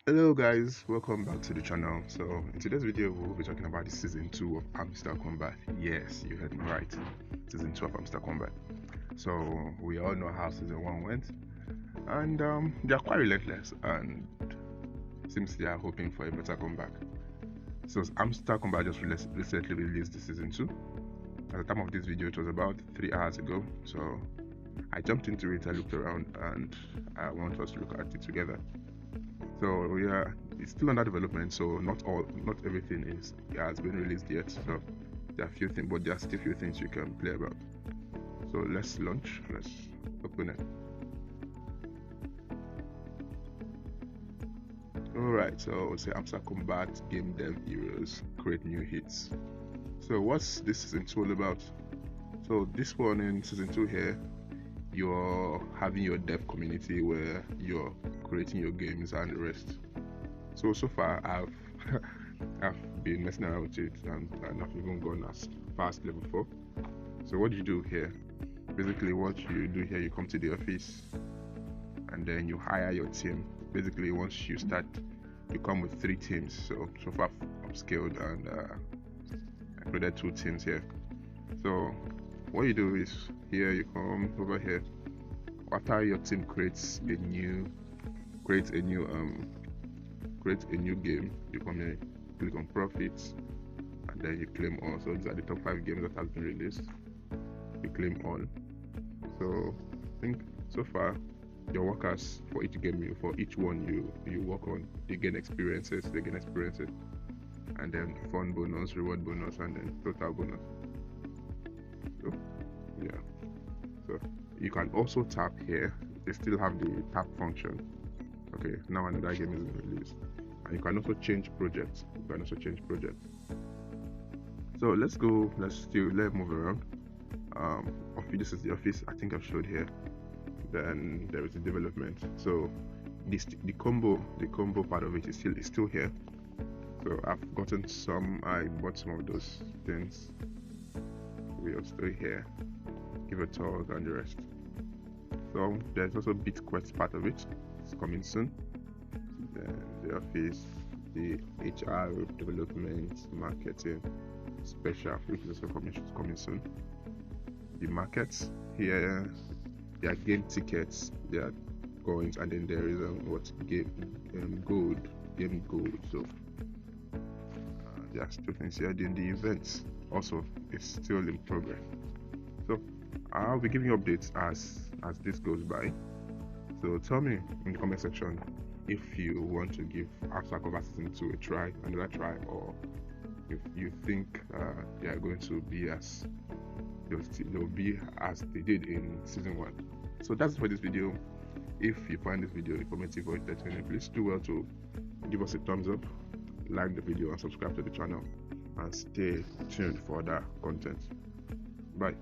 Hello guys, welcome back to the channel. So in today's video we'll be talking about the season 2 of Hamster Kombat. Yes, you heard me right. Season 2 of Hamster Kombat. So we all know how season 1 went, and they are quite relentless and seems they are hoping for a better comeback. So Hamster Kombat just recently released the season 2. At the time of this video it was about 3 hours ago. So I jumped into it, I looked around, and I want us to look at it together. So yeah, it's still under development, so not everything has been released yet. So there are a few things, but there are still a few things you can play about. So let's launch. Let's open it. Alright, so say Hamster Kombat Game Dev Heroes create new hits. So what's this season 2 all about? So this one in season 2 here, you're having your dev community where you're creating your games and the rest. So far I've been messing around with it, and I've even gone as far as level 4. So what do you do here? Basically what you do here, you come to the office and then you hire your team. Basically once you start, you come with 3 teams. So far I've scaled and I created 2 teams here. So what you do is here you come over here. After your team creates a new game, you come here, click on profits, and then you claim all. So these are the top 5 games that has been released. You claim all. So I think so far your workers for each game, for each one you work on, they gain experiences, and then fun bonus, reward bonus, and then total bonus. So yeah, so you can also tap here. They still have the tap function. Okay, now another game is released, and you can also change projects. So let's move around. This is the office. I think I've showed here. Then there is the development. So the combo part of it is still here. So I've gotten some. I bought some of those things. We are still here. Give a talk and the rest. So there's also BitQuest part of it. It's coming soon. Then the office, the HR, development, marketing, special, which is also coming soon. The markets here, there are game tickets, there are coins, and then there is game gold. So there are still things here. Then the events also is still in progress. So I'll be giving you updates as this goes by. So tell me in the comment section if you want to give Hamster Kombat season 2 another try, or if you think they are going to be they'll be as they did in season 1. So that's for this video. If you find this video informative or entertaining, please do well to give us a thumbs up, like the video, and subscribe to the channel, and stay tuned for other content. Bye.